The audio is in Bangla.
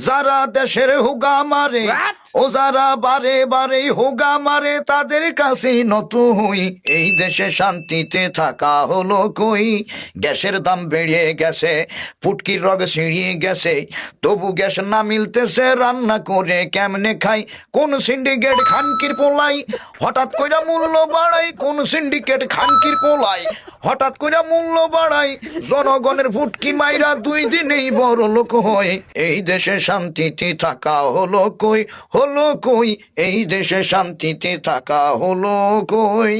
যারা দেশের হুগা মারে ও যারা বারে বারে হুগা মারে তাদের কাছে নত হই। এই দেশে শান্তিতে থাকা হলো কই? গ্যাসের দাম বেড়ে গেছে, ফুটকির রগ ছিঁড়িয়ে গেছে, তবু গ্যাস না মিলতেছে, রান্না করে কেমনে খাই? কোন সিন্ডিকেট খানকির পোলাই হঠাৎ কইরা মূল্য বাড়াই? কোন সিন্ডিকেট খানকির পোলাই হঠাৎ কইরা মূল্য বাড়াই? জনগণের ফুটকি মাইরা 2 দিনেই বড় লোক হয়। এই দেশে শান্তিতে থাকা হলো কই? হলো কই? এই দেশে শান্তিতে থাকা হলো কই?